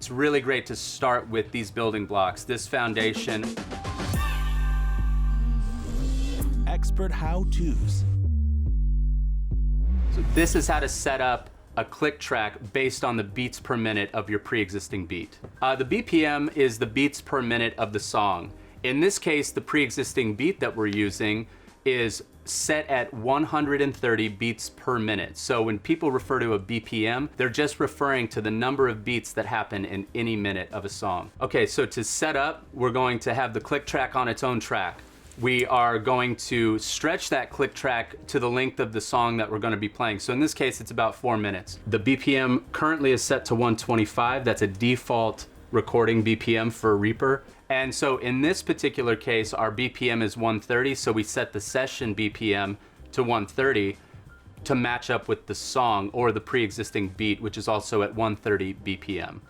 It's really great to start with these building blocks, this foundation. Expert how-tos. So this is how to set up a click track based on the beats per minute of your pre-existing beat. The BPM is the beats per minute of the song. In this case, the pre-existing beat that we're using is set at 130 beats per minute. So when people refer to a BPM, they're just referring to the number of beats that happen in any minute of a song. Okay, so to set up, we're going to have the click track on its own track. We are going to stretch that click track to the length of the song that we're going to be playing. So in this case, it's about 4 minutes. The BPM currently is set to 125. That's a default recording BPM for Reaper. And so in this particular case, our BPM is 130, so we set the session BPM to 130 to match up with the song or the pre-existing beat, which is also at 130 BPM.